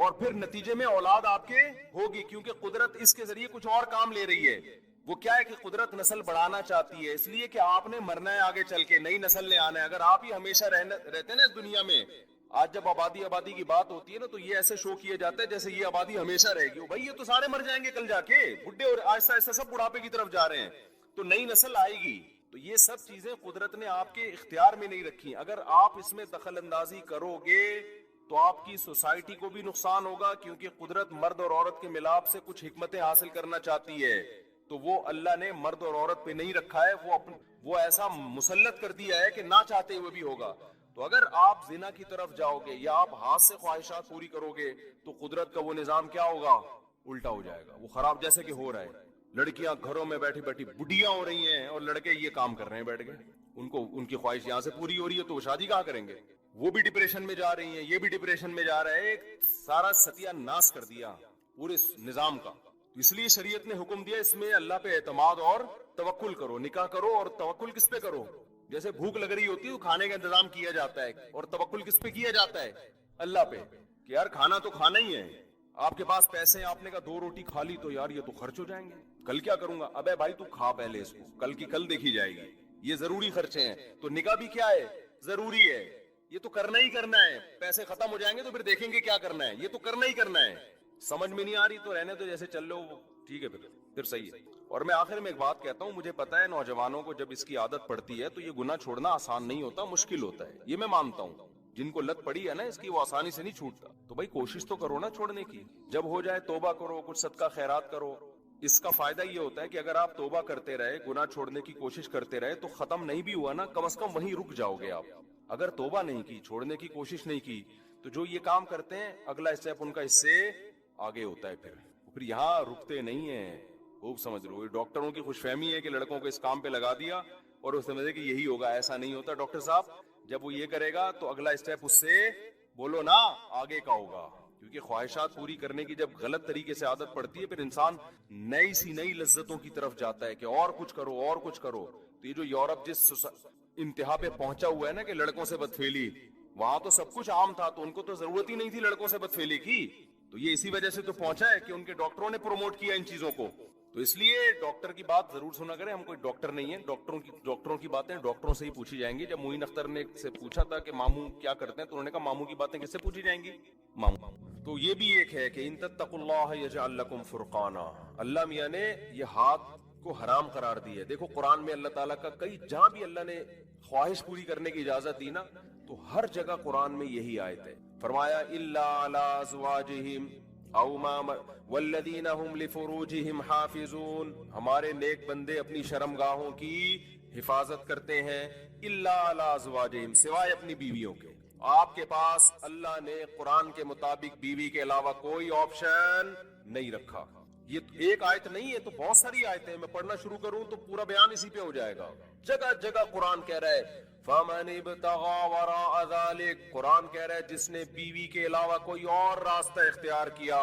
اور پھر نتیجے میں اولاد آپ کے ہوگی، کیونکہ قدرت اس کے ذریعے کچھ اور کام لے رہی ہے. وہ کیا ہے کہ قدرت نسل بڑھانا چاہتی ہے، اس لیے کہ آپ نے مرنا ہے آگے چل کے، نئی نسل نے آنا ہے. اگر آپ ہی ہمیشہ رہتے ہیں نا اس دنیا میں، آج جب آبادی کی بات ہوتی ہے نا تو یہ ایسے شو کیا جاتا ہے جیسے یہ آبادی ہمیشہ رہے گی. بھائی یہ تو سارے مر جائیں گے کل جا کے، بڈھے اور آہستہ آہستہ سب بڑھاپے کی طرف جا رہے ہیں، تو نئی نسل آئے گی. تو یہ سب چیزیں قدرت نے آپ کے اختیار میں نہیں رکھی. اگر آپ اس میں دخل اندازی کرو گے تو آپ کی سوسائٹی کو بھی نقصان ہوگا، کیونکہ قدرت مرد اور عورت کے ملاپ سے کچھ حکمتیں حاصل کرنا چاہتی ہے. تو وہ اللہ نے مرد اور عورت پہ نہیں رکھا ہے، وہ ایسا مسلط کر دیا ہے کہ نہ چاہتے ہوئے بھی ہوگا. تو اگر آپ زنا کی طرف جاؤ گے یا آپ ہاتھ سے خواہشات پوری کرو گے تو قدرت کا وہ نظام کیا ہوگا؟ الٹا ہو جائے گا. وہ خراب جیسے کہ ہو رہا ہے. لڑکیاں گھروں میں بیٹھی بیٹھی بڈیاں ہو رہی ہیں اور لڑکے یہ کام کر رہے ہیں بیٹھ کے. ان کی خواہش یہاں سے پوری ہو رہی ہے تو وہ شادی کہاں کریں گے؟ وہ بھی ڈپریشن میں جا رہی ہیں، یہ بھی ڈپریشن میں جا رہے ہیں. سارا ستیہ ناش کر دیا پورے نظام کا. تو اس لیے شریعت نے حکم دیا اس میں اللہ پہ اعتماد اور توکل کرو. نکاح کرو اور توکل کس پہ کرو؟ جیسے بھوک لگ رہی ہوتی ہے تو کھانے کا انتظام کیا جاتا ہے، اور توکل کس پہ کیا جاتا ہے؟ اللہ پہ، کہ یار کھانا تو کھانا ہی ہے. آپ کے پاس پیسے ہیں، آپ نے کہا 2 روٹی کھا لی تو یار یہ تو خرچ ہو جائیں گے، کل کیا کروں گا؟ ابے بھائی تو کھا پہلے اس کو، کل کی کل دیکھی جائے گی. یہ ضروری خرچے ہیں. تو نکاح بھی کیا ہے؟ ضروری ہے. یہ تو کرنا ہی کرنا ہے. پیسے ختم ہو جائیں گے تو پھر دیکھیں گے کیا کرنا ہے. یہ تو کرنا ہی کرنا ہے. سمجھ میں نہیں آ رہی تو رہنے تو جیسے چل لو، ٹھیک ہے پھر صحیح ہے. اور میں آخر میں ایک بات کہتا ہوں، مجھے پتا ہے نوجوانوں کو جب اس کی عادت پڑتی ہے تو یہ گناہ چھوڑنا آسان نہیں ہوتا، مشکل ہوتا ہے. یہ میں مانتا ہوں. جن کو لت پڑی ہے نا اس کی، وہ آسانی سے نہیں چھوٹتا. تو بھائی کوشش تو کرو نا چھوڑنے کی. جب ہو جائے توبہ کرو، کچھ صدقہ خیرات کرو. اس کا فائدہ یہ ہوتا ہے کہ اگر آپ توبہ کرتے رہے، گناہ چھوڑنے کی کوشش کرتے رہے، تو ختم نہیں بھی ہوا نا، کم از کم وہیں رک جاؤ گے آپ. اگر توبہ نہیں کی، چھوڑنے کی کوشش نہیں کی، تو جو یہ کام کرتے ہیں اگلا اسٹیپ ان کا اس سے آگے ہوتا ہے. پھر یہاں رکتے نہیں ہیں. خوب سمجھ لو، ڈاکٹروں کی خوش فہمی ہے کہ لڑکوں کو اس کام پہ لگا دیا اور وہ سمجھے کہ یہی ہوگا. ایسا نہیں ہوتا ڈاکٹر صاحب. جب وہ یہ کرے گا تو اگلا اسٹیپ اس سے بولو نا آگے کا ہوگا. کیونکہ خواہشات پوری کرنے کی جب غلط طریقے سے عادت پڑتی ہے پھر انسان نئی لذتوں کی طرف جاتا ہے کہ اور کچھ کرو اور کچھ کرو. تو یہ جو یورپ جس انتہا پہ پہنچا ہوا ہے نا کہ لڑکوں سے بدفعلی، وہاں تو سب کچھ عام تھا تو ان کو تو ضرورت ہی نہیں تھی لڑکوں سے بدفعلی کی. تو یہ اسی وجہ سے تو پہنچا ہے کہ ان کے ڈاکٹروں نے پروموٹ کیا ان چیزوں کو. تو اس لیے ڈاکٹر کی بات ضرور سنا کریں. ہم کوئی ڈاکٹر نہیں ہیں. ڈاکٹروں کی باتیں ڈاکٹروں سے ہی پوچھی جائیں گی. جب معین اختر نے سے پوچھا تھا کہ ماموں کیا کرتے ہیں تو انہوں نے کہا ماموں کی باتیں کس سے پوچھی جائیں گی؟ ماموں. تو یہ بھی ایک ہے کہ ان تتقوا اللہ یجعل لکم فرقانا. اللہ میاں نے یہ ہاتھ کو حرام قرار دی ہے. دیکھو قرآن میں اللہ تعالیٰ کا کئی جہاں بھی اللہ نے خواہش پوری کرنے کی اجازت دی نا تو ہر جگہ قرآن میں یہی آیت ہے. فرمایا الا علی ازواجہم او ما والذین هم لفروجہم حافظون. ہمارے نیک بندے اپنی شرمگاہوں کی حفاظت کرتے ہیں. الا علی ازواجہم، سوائے اپنی بیویوں کے. آپ کے پاس اللہ نے قرآن کے مطابق بیوی کے علاوہ کوئی آپشن نہیں رکھا. یہ ایک آیت نہیں ہے تو بہت ساری آیتیں. میں پڑھنا شروع کروں تو پورا بیان اسی پہ ہو جائے گا. جگہ جگہ قرآن کہہ رہا ہے فَمَنِ ابْتَغَىٰ وَرَاءَ ذَلِكَ. قرآن کہہ رہا ہے جس نے بیوی کے علاوہ کوئی اور راستہ اختیار کیا،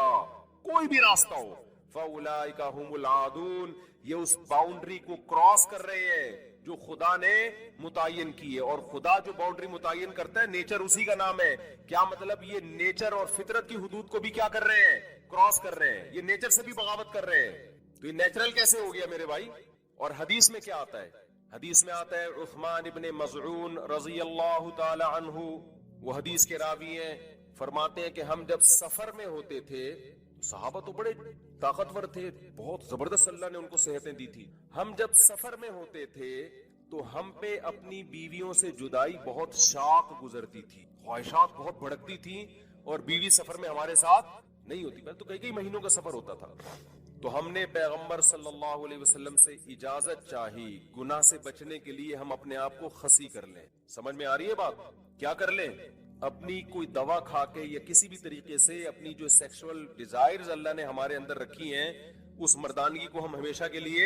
کوئی بھی راستہ ہو، فَأُولَٰئِكَ هُمُ الْعَادُونَ. یہ اس باؤنڈری کو کراس کر رہے ہیں جو خدا نے متعین کی ہے. اور خدا جو باؤنڈری متعین کرتا ہے نیچر اسی کا نام ہے. کیا مطلب؟ یہ نیچر اور فطرت کی حدود کو بھی کیا کر رہے ہیں؟ کراس کر رہے ہیں. یہ نیچر سے بھی بغاوت کر رہے ہیں. تو یہ نیچرل کیسے ہو گیا میرے بھائی؟ اور حدیث میں کیا آتا ہے؟ حدیث میں آتا ہے عثمان ابن مظعون رضی اللہ تعالی عنہ، وہ حدیث کے راوی ہیں، فرماتے ہیں کہ ہم جب سفر میں ہوتے تھے، صحابہ تو بڑے طاقتور تھے، بہت زبردست اللہ نے ان کو صحتیں دی تھی. ہم جب سفر میں ہوتے تھے تو ہم پہ اپنی بیویوں سے جدائی بہت شاق گزرتی تھی، خواہشات بہت بھڑکتی تھی، اور بیوی سفر میں ہمارے ساتھ نہیں ہوتی. پہلے تو کئی مہینوں کا سفر ہوتا تھا. تو ہم نے پیغمبر صلی اللہ علیہ وسلم سے اجازت چاہی گناہ سے بچنے کے لیے ہم اپنے آپ کو خسی کر لیں. سمجھ میں آ رہی ہے بات؟ کیا کر لیں؟ اپنی کوئی دوا کھا کے یا کسی بھی طریقے سے اپنی جو سیکسول ڈیزائرز اللہ نے ہمارے اندر رکھی ہیں اس مردانگی کو ہم ہمیشہ کے لیے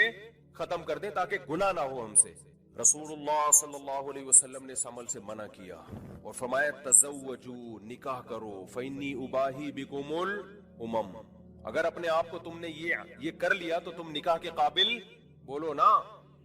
ختم کر دیں تاکہ گناہ نہ ہو ہم سے. رسول اللہ صلی اللہ علیہ وسلم نے اس عمل سے منع کیا اور فرمایا تزوجوا، نکاح کرو، فإنی اباہی بکم الامم. اگر اپنے آپ کو تم نے یہ کر لیا تو تم نکاح کے قابل بولو نا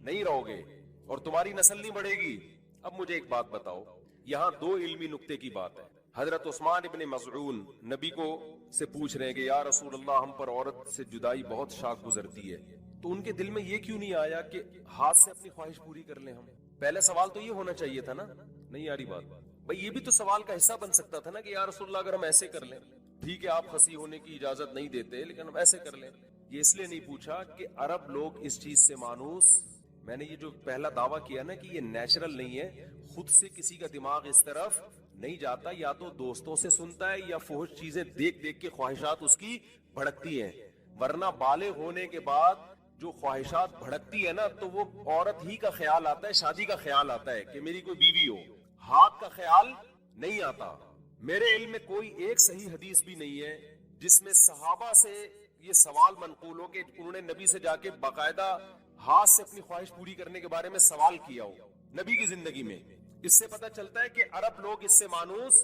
نہیں رہو گے اور تمہاری نسل نہیں بڑھے گی. اب مجھے ایک بات بتاؤ، یہاں 2 علمی نقطے کی بات ہے. حضرت عثمان ابن مظعون نبی کو سے پوچھ رہے ہیں کہ یا رسول اللہ ہم پر عورت سے جدائی بہت شاق گزرتی ہے، تو ان کے دل میں یہ کیوں نہیں آیا کہ ہاتھ سے اپنی خواہش پوری کر لیں ہم؟ پہلے سوال تو یہ ہونا چاہیے تھا نا، نہیں آ رہی بات بھائی؟ یہ بھی تو سوال کا حصہ بن سکتا تھا نا کہ یا رسول اللہ اگر ہم ایسے کر لیں، ٹھیک ہے آپ خسی ہونے کی اجازت نہیں دیتے لیکن ہم ایسے کر لیں۔ یہ اس لیے نہیں پوچھا کہ عرب لوگ اس چیز سے مانوس، میں نے یہ جو پہلا دعویٰ کیا نا کہ یہ نیچرل نہیں ہے، خود سے کسی کا دماغ اس طرف نہیں جاتا، یا تو دوستوں سے سنتا ہے یا فحش چیزیں دیکھ دیکھ کے خواہشات اس کی بھڑکتی ہیں، ورنہ بالغ ہونے کے بعد جو خواہشات بھڑکتی ہے نا تو وہ عورت ہی کا خیال آتا ہے، شادی کا خیال آتا ہے کہ میری کوئی بیوی ہو، ہاتھ کا خیال نہیں آتا۔ میرے علم میں کوئی ایک صحیح حدیث بھی نہیں ہے جس میں صحابہ سے یہ سوال منقول ہو کہ انہوں نے نبی سے جا کے باقاعدہ ہاتھ سے اپنی خواہش پوری کرنے کے بارے میں سوال کیا ہو نبی کی زندگی میں۔ اس سے پتہ چلتا ہے کہ عرب لوگ اس سے مانوس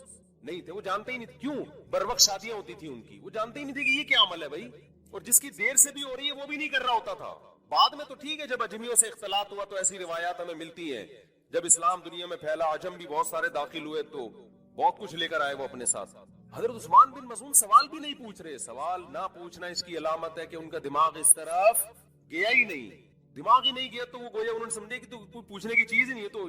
نہیں تھے، وہ جانتے ہی نہیں کیوں بر وقت شادیاں ہوتی تھی ان کی، وہ جانتے ہی نہیں تھے کہ یہ کیا عمل ہے بھائی، اور جس کی دیر سے بھی ہو رہی ہے وہ بھی نہیں کر رہا ہوتا تھا۔ بعد میں تو ٹھیک ہے جب اجمیوں سے اختلاط ہوا تو ایسی روایات ہمیں ملتی ہیں، جب اسلام دنیا میں پھیلا عجم بھی بہت سارے داخل ہوئے تو بہت کچھ لے کر آئے وہ اپنے ساتھ۔ حضرت عثمان بن مظعون سوال بھی نہیں پوچھ رہے، سوال نہ پوچھنا اس کی علامت ہے کہ ان کا دماغ اس طرف گیا ہی نہیں، دماغ ہی نہیں گیا تو وہ گویا انہوں نے سمجھے کہ تو کوئی پوچھنے کی چیز ہی نہیں ہے، تو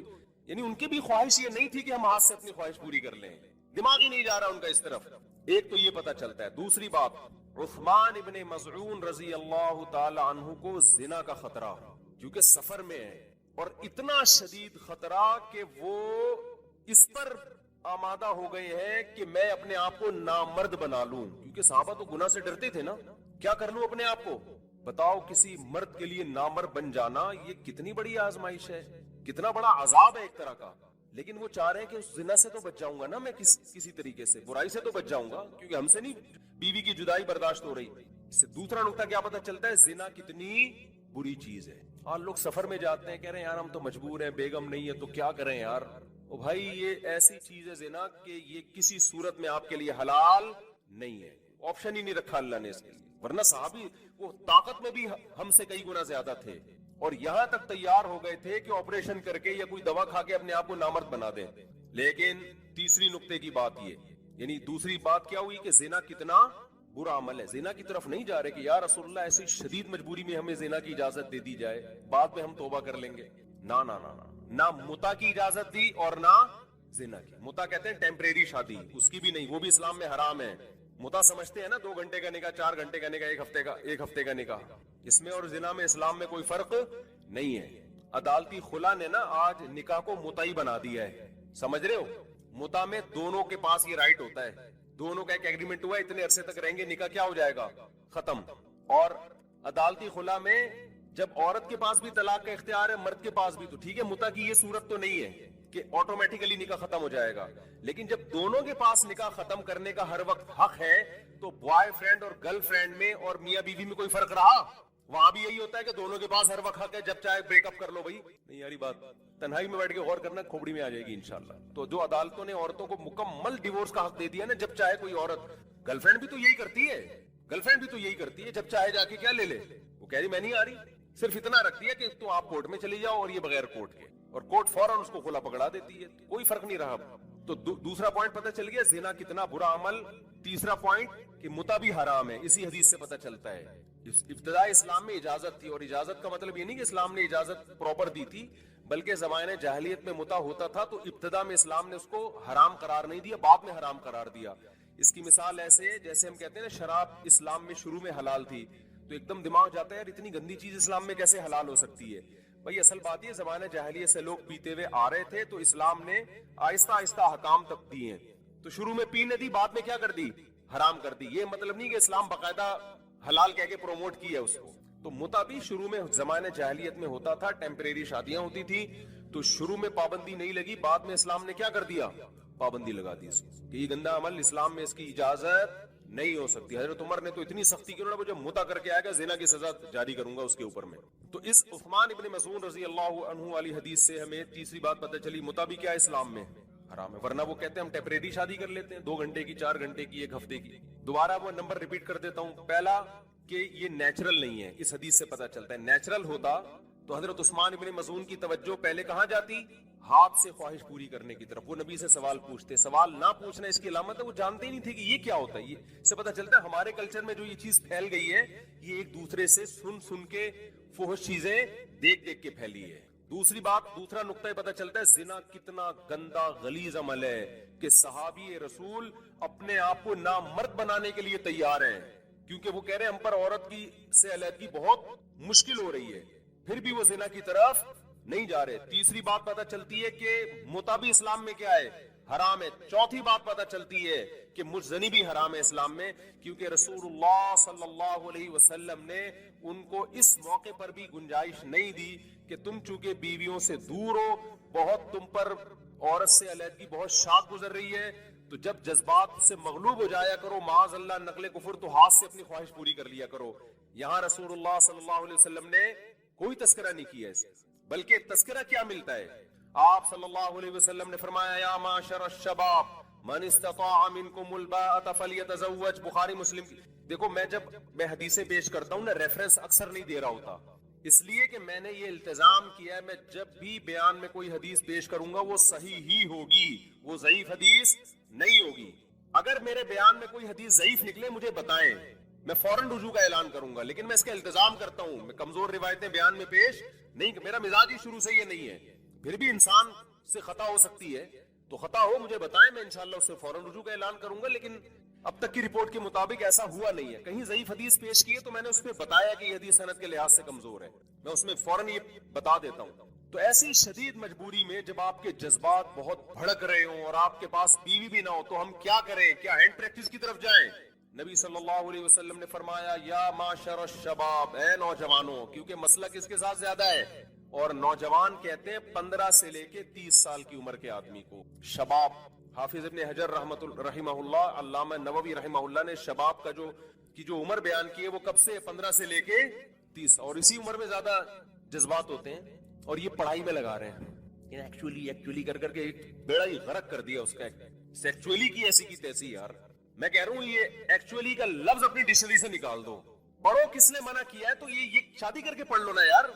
یعنی ان کی بھی خواہش یہ نہیں تھی کہ ہم ہاتھ سے اپنی خواہش پوری کر لیں، دماغ ہی نہیں جا رہا ان کا اس طرف۔ ایک تو یہ پتہ چلتا ہے۔ دوسری بات، عثمان ابن مظعون رضی اللہ تعالی عنہ کو زنا کا خطرہ، کیونکہ سفر میں ہے اور اتنا شدید خطرہ کہ وہ اس پر آمادہ ہو گئے ہیں کہ میں اپنے آپ کو نامرد بنا لوں، کیونکہ صحابہ تو گناہ سے ڈرتے تھے نا، کیا کر لوں اپنے آپ کو؟ بتاؤ کسی مرد کے لیے نامرد بن جانا یہ کتنی بڑی آزمائش ہے، کتنا بڑا عذاب ہے ایک طرح کا، لیکن وہ چاہ رہے ہیں کہ اس زنا سے تو بچ جاؤں گا نا میں، کسی طریقے سے برائی سے تو بچ جاؤں گا، کیونکہ ہم سے نہیں بیوی کی جدائی برداشت ہو رہی۔ اس سے دوسرا نقطہ کیا پتہ چلتا ہے؟ زنا کتنی بری چیز ہے۔ اور لوگ سفر میں جاتے ہیں کہہ رہے ہیں یار ہم تو مجبور ہیں، بیگم نہیں ہے تو کیا کریں یار۔ او بھائی یہ ایسی چیز ہے زنا کہ یہ کسی صورت میں آپ کے لیے حلال نہیں ہے، آپشن ہی نہیں رکھا اللہ نے اس کے لیے، ورنہ صحابی وہ طاقت میں بھی ہم سے کئی گنا زیادہ تھے اور یہاں تک تیار ہو گئے تھے کہ آپریشن کر کے یا کوئی دوا کھا کے اپنے آپ کو نامرد بنا دیں۔ لیکن تیسری نقطے کی بات یہ، یعنی دوسری بات کیا ہوئی کہ زنا کتنا برا عمل ہے۔ زنا کی طرف نہیں جا رہے کہ یا رسول اللہ ایسی شدید مجبوری میں ہمیں زنا کی اجازت دے دی جائے، بعد میں ہم توبہ کر لیں گے، نہ نہ نہ نہ متا کی اجازت دی اور نہ زنا کی۔ متا کہتے ہیں ٹیمپریری شادی، اس کی بھی نہیں، وہ بھی اسلام میں حرام ہے۔ متا سمجھتے ہیں نا 2 گھنٹے کا نکاح، 4 گھنٹے کا نکاح، ایک ہفتے کا نکاح، اس میں اور زنا میں اسلام میں کوئی فرق نہیں ہے۔ عدالتی خلا نے نا آج نکاح کو متعی بنا دیا ہے، سمجھ رہے ہو؟ متا میں دونوں کے پاس یہ رائٹ ہوتا ہے، دونوں کا ایک ایگریمنٹ ہوا ہے اتنے عرصے تک رہیں گے، نکاح کیا ہو جائے گا؟ ختم۔ اور عدالتی خلا میں جب عورت کے پاس بھی طلاق کا اختیار ہے، مرد کے پاس بھی، تو ٹھیک ہے متا کی یہ صورت تو نہیں ہے کہ آٹومیٹیکلی نکاح ختم ہو جائے گا، لیکن جب دونوں کے پاس نکاح ختم کرنے کا ہر وقت حق ہے تو بوائے فرینڈ اور گرل فرینڈ میں اور میاں بیوی میں کوئی فرق رہا؟ وہاں بھی یہی ہوتا ہے کہ دونوں کے پاس ہر وقت حق ہے، جب چاہے بریک اپ کر لو بھائی، نہیں یاری بات، تنہائی میں بیٹھ کے غور کرنا، کھوپڑی میں آ جائے گی انشاءاللہ۔ تو جو عدالتوں نے عورتوں کو مکمل ڈیورس کا حق دے دیا نا، جب چاہے کوئی عورت، گرل فرینڈ بھی تو یہی کرتی ہے، گرل فرینڈ بھی تو یہی کرتی ہے، جب چاہے جا کے کیا لے لے، وہ کہہ رہی میں نہیں آ رہی، صرف اتنا رکھتی ہے کہ تو آپ کورٹ میں چلی جاؤ اور یہ بغیر کورٹ کے، اور کورٹ فوراً اس کو کھلا پکڑا دیتی ہے، کوئی فرق نہیں رہا۔ تو دوسرا پوائنٹ پتہ چل گیا زنا کتنا برا عمل۔ تیسرا پوائنٹ کہ متا بھی حرام ہے، اسی حدیث سے پتہ چلتا ہے۔ ابتدائی اسلام میں اجازت تھی، اور اجازت کا مطلب یہ نہیں کہ اسلام نے اجازت پراپر دی تھی، بلکہ زمانے جاہلیت میں متا ہوتا تھا تو ابتدا میں اسلام نے اس کو حرام قرار نہیں دیا، بعد میں حرام قرار دیا۔ اس کی مثال ایسے جیسے ہم کہتے ہیں نا شراب اسلام میں شروع میں حلال تھی، تو ایک دم دماغ جاتا ہے یار اتنی گندی چیز اسلام میں کیسے حلال ہو سکتی ہے؟ بھائی اصل بات یہ زمانے جاہلیت سے لوگ پیتے ہوئے آ رہے تھے تو اسلام نے آہستہ آہستہ احکام تک دیے، تو شروع میں پینے دی، بعد میں کیا کر دی؟ حرام کر دی۔ یہ مطلب نہیں کہ اسلام باقاعدہ حلال کہہ کے پروموٹ کیا ہے اس کو۔ تو متا بھی شروع میں زمانے جاہلیت میں ہوتا تھا، ٹیمپریری شادیاں ہوتی تھی، تو شروع میں پابندی نہیں لگی، بعد میں اسلام نے کیا کر دیا؟ پابندی لگا دی اس کو کہ یہ گندا عمل اسلام میں اس کی اجازت نہیں ہو سکتی۔ حضرت عمر نے تو اتنی سختی کی، انہوں نے جب متا کر کے آئے گا زنا کی سزا جاری کروں گا اس کے اوپر میں۔ تو اس عثمان ابن مظعون رضی اللہ عنہ والی حدیث سے ہمیں تیسری بات پتہ چلی، متا بھی کیا اسلام میں حرام ہے، ورنہ وہ کہتے ہیں ہم ٹیمپریری شادی کر لیتے ہیں، 2 گھنٹے کی، 4 گھنٹے کی، 1 ہفتے کی۔ دوبارہ وہ نمبر ریپیٹ کر دیتا ہوں۔ پہلا کہ یہ نیچرل نہیں ہے، اس حدیث سے پتہ چلتا ہے۔ نیچرل ہوتا تو حضرت عثمان ابن مظعون کی توجہ پہلے کہاں جاتی؟ ہاتھ سے خواہش پوری کرنے کی طرف. وہ نبی سے سوال پوچھتے. سوال نہ پوچھنا اس کی علامت ہے وہ جانتے ہی نہیں تھے کہ یہ کیا ہوتا ہے. یہ سے پتہ چلتا ہے ہمارے کلچر میں جو یہ چیز پھیل گئی ہے یہ ایک دوسرے سے سن کے فحش چیزیں دیکھ کے پھیلی ہے. دوسری بات, دوسرا نقطہ پتہ چلتا ہے زنا کتنا گندا غلیظ عمل ہے کہ صحابی رسول اپنے آپ کو نامرد بنانے کے لیے تیار ہیں, کیونکہ وہ کہہ رہے ہیں ہم پر عورت کی سے علیحدگی بہت مشکل ہو رہی ہے, پھر بھی وہ زنا کی طرف نہیں جا رہے. تیسری بات پتہ چلتی ہے کہ متابع اسلام میں کیا ہے؟ حرام ہے. چوتھی بات پتہ چلتی ہے کہ مجزنی بھی حرام ہے اسلام میں, کیونکہ رسول اللہ صلی اللہ علیہ وسلم نے ان کو اس موقع پر بھی گنجائش نہیں دی کہ تم چونکہ بیویوں سے دور ہو, بہت تم پر عورت سے علیحدگی بہت شاق گزر رہی ہے, تو جب جذبات سے مغلوب ہو جایا کرو معاذ اللہ نقل کفر, تو ہاتھ سے اپنی خواہش پوری کر لیا کرو. یہاں رسول اللہ صلی اللہ علیہ وسلم نے کوئی تذکرہ نہیں کیا ہے, بلکہ تذکرہ کیا ملتا ہے؟ آپ صلی اللہ علیہ وسلم نے فرمایا یا معاشر الشباب من استطاع منکم الباءۃ فلیتزوج. بخاری مسلم کی. دیکھو جب میں حدیثیں پیش کرتا ہوں نا, ریفرنس اکثر نہیں دے رہا ہوتا, اس لیے کہ میں نے یہ التزام کیا ہے میں جب بھی بیان میں کوئی حدیث پیش کروں گا وہ صحیح ہی ہوگی, وہ ضعیف حدیث نہیں ہوگی. اگر میرے بیان میں کوئی حدیث ضعیف نکلے مجھے بتائیں, میں فوراً رجوع کا اعلان کروں گا, لیکن میں اس کا التزام کرتا ہوں, میں کمزور روایتیں بیان میں پیش نہیں, میرا مزاج ہی شروع سے یہ نہیں ہے. پھر بھی انسان سے خطا ہو سکتی ہے, تو خطا ہو مجھے بتائیں, میں انشاءاللہ اس سے فوراً رجوع کا اعلان کروں گا. لیکن اب تک کی رپورٹ کے مطابق ایسا ہوا نہیں ہے. کہیں ضعیف حدیث پیش کی ہے تو میں نے اس پہ بتایا کہ یہ حدیث سند کے لحاظ سے کمزور ہے, میں اس میں فوراً یہ بتا دیتا ہوں. تو ایسی شدید مجبوری میں جب آپ کے جذبات بہت بھڑک رہے ہوں اور آپ کے پاس بیوی بھی نہ ہو, تو ہم کیا کریں؟ کیا ہینڈ پریکٹس کی طرف جائیں؟ نبی صلی اللہ علیہ وسلم نے فرمایا یا معاشر الشباب, اے نوجوانوں, کیونکہ مسئلہ کس کے ساتھ زیادہ ہے, اور نوجوان کہتے ہیں 15 سے لے کے 30 سال کی عمر کے آدمی کو شباب. حافظ ابن حجر رحمہ اللہ, علامہ نووی رحمہ اللہ نے شباب کا جو عمر بیان کی ہے وہ کب سے 15 سے لے کے 30, اور اسی عمر میں زیادہ جذبات ہوتے ہیں, اور یہ پڑھائی میں لگا رہے ہیں. ایکچولی کر کے بیڑا ہی غرق کر دیا اس کا. ایکچولی کی ایسی کی تیسی. یار میں کہہ رہا ہوں یہ ایکچولی کا لفظ اپنی ڈکشنری سے نکال دو. پڑھو, کس نے منع کیا ہے؟ تو یہ شادی کر کے پڑھ لو نا یار.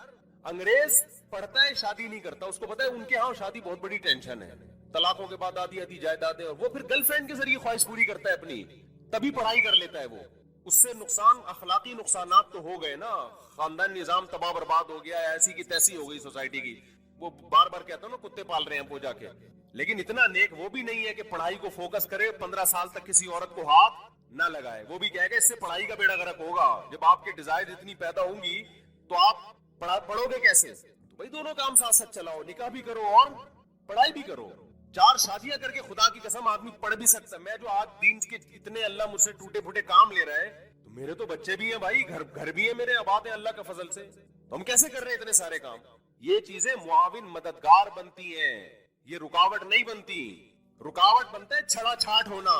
انگریز پڑھتا ہے شادی نہیں کرتا, اس کو پتا ہے ان کے ہاں شادی بہت بڑی ٹینشن ہے, طلاقوں کے بعد آدھی جائیدادیں, اور وہ پھر گرل فرینڈ کے ذریعے خواہش پوری کرتا ہے اپنی, تبھی پڑھائی کر لیتا ہے وہ. اس سے نقصان, اخلاقی نقصانات تو ہو گئے نا, خاندان نظام تباہ برباد ہو گیا, ایسی کی تیسی ہو گئی سوسائٹی کی. وہ بار بار کہتا ہوں نا کتے پال رہے ہیں وہ جا کے, لیکن اتنا نیک وہ بھی نہیں ہے کہ پڑھائی کو فوکس کرے, 15 سال تک کسی عورت کو ہاتھ نہ لگائے. وہ بھی کہے گا اس سے پڑھائی کا بیڑا غرق ہوگا. جب آپ کے ڈیزائر اتنی پیدا ہوں گی تو آپ پڑھو گے کیسے؟ تو بھائی دونوں کام ساتھ ساتھ چلاؤ, نکاح بھی کرو اور پڑھائی بھی کرو. 4 شادیاں کر کے خدا کی قسم آدمی پڑھ بھی سکتا ہے. میں جو آج دین کے اتنے اللہ مجھ سے ٹوٹے پھوٹے کام لے رہا ہے, تو میرے تو بچے بھی ہیں بھائی, گھر بھی ہیں میرے, آباد ہیں اللہ کا فضل سے. تو ہم کیسے کر رہے ہیں اتنے سارے کام؟ یہ چیزیں معاون مددگار بنتی ہیں, یہ رکاوٹ نہیں بنتی. رکاوٹ بنتا ہے چھڑا چھاٹ ہونا.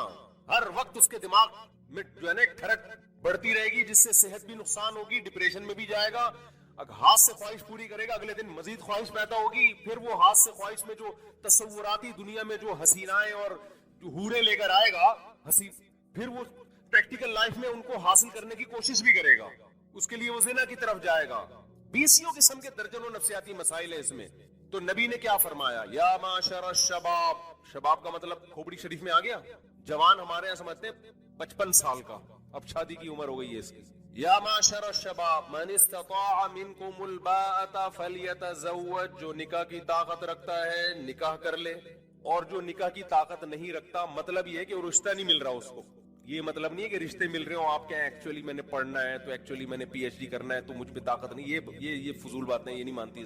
ہر وقت اس کے دماغ میں جو ہے نا ٹھڑک بڑھتی رہے گی, جس سے صحت بھی نقصان ہوگی, ڈپریشن میں بھی جائے گا. ہاتھ سے خواہش پوری کرے گا, اگلے دن مزید خواہش پیدا ہوگی, پھر وہ ہاتھ سے خواہش میں جو تصوراتی دنیا میں جو حسینائیں اور جو حوریں لے کر آئے گا, پھر وہ پریکٹیکل لائف میں ان کو حاصل کرنے کی کوشش بھی کرے گا, اس کے لیے وہ زنا کی طرف جائے گا. 20 قسم کے درجنوں نفسیاتی مسائل ہیں اس میں. تو نبی نے کیا فرمایا؟ یا معاشر الشباب. شباب کا مطلب کھوپڑی شریف میں آ گیا. جوان ہمارے یہاں سمجھتے ہیں 55 سال کا, اب شادی کی عمر ہو گئی ہے اس کی. یا معاشر الشباب من استطاع منکم الباءۃ فلیتزوج. جو نکاح کی طاقت رکھتا ہے نکاح کر لے, اور جو نکاح کی طاقت نہیں رکھتا, مطلب یہ ہے کہ وہ رشتہ نہیں مل رہا اس کو. یہ مطلب نہیں ہے کہ رشتے مل رہے ہوں, آپ کہیں ایکچولی میں نے پڑھنا ہے, تو ایکچولی میں نے پی ایچ ڈی کرنا ہے, تو مجھ پہ طاقت نہیں. یہ فضول باتیں, یہ نہیں مانتی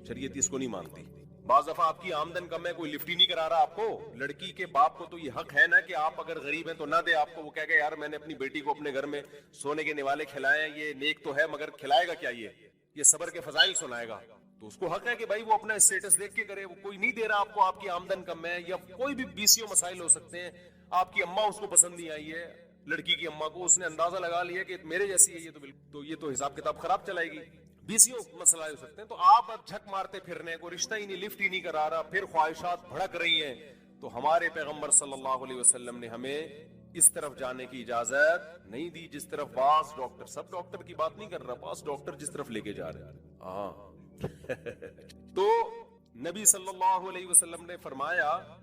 شریعت, اس کو نہیں مانتی. بعض دفعہ آپ کی آمدن کم ہے, کوئی لفٹ ہی نہیں کرا رہا آپ کو, لڑکی کے باپ کو تو یہ حق ہے نا کہ آپ اگر غریب ہیں تو نہ دے آپ کو. وہ کہہ گا یار میں نے اپنی بیٹی کو اپنے گھر میں سونے کے نوالے کھلائے ہیں, یہ نیک تو ہے مگر کھلائے گا کیا, یہ صبر کے فضائل سنائے گا, تو اس کو حق ہے کہ بھائی وہ اپنا اسٹیٹس دیکھ کے کرے. وہ کوئی نہیں دے رہا آپ کو, آپ کی آمدن کم ہے, یا کوئی بھی بیسیوں مسائل ہو سکتے ہیں. آپ کی اماں اس کو پسند نہیں آئی ہے, لڑکی کی اماں کو, اس نے اندازہ لگا لیا کہ میرے جیسی ہے یہ, تو یہ تو حساب کتاب خراب چلائے گی. بیسیوں مسئلہ ہو سکتے ہیں. تو آپ اب جھک مارتے پھرنے, کوئی رشتہ ہی نہیں, لفٹ ہی نہیں کرا رہا, پھر خواہشات بھڑک رہی ہیں. تو ہمارے پیغمبر صلی اللہ علیہ وسلم نے ہمیں اس طرف جانے کی اجازت نہیں دی, جس طرف بعض ڈاکٹر, سب ڈاکٹر کی بات نہیں کر رہا, بعض ڈاکٹر جس طرف لے کے جا رہے ہیں. ہاں تو نبی صلی اللہ علیہ وسلم نے فرمایا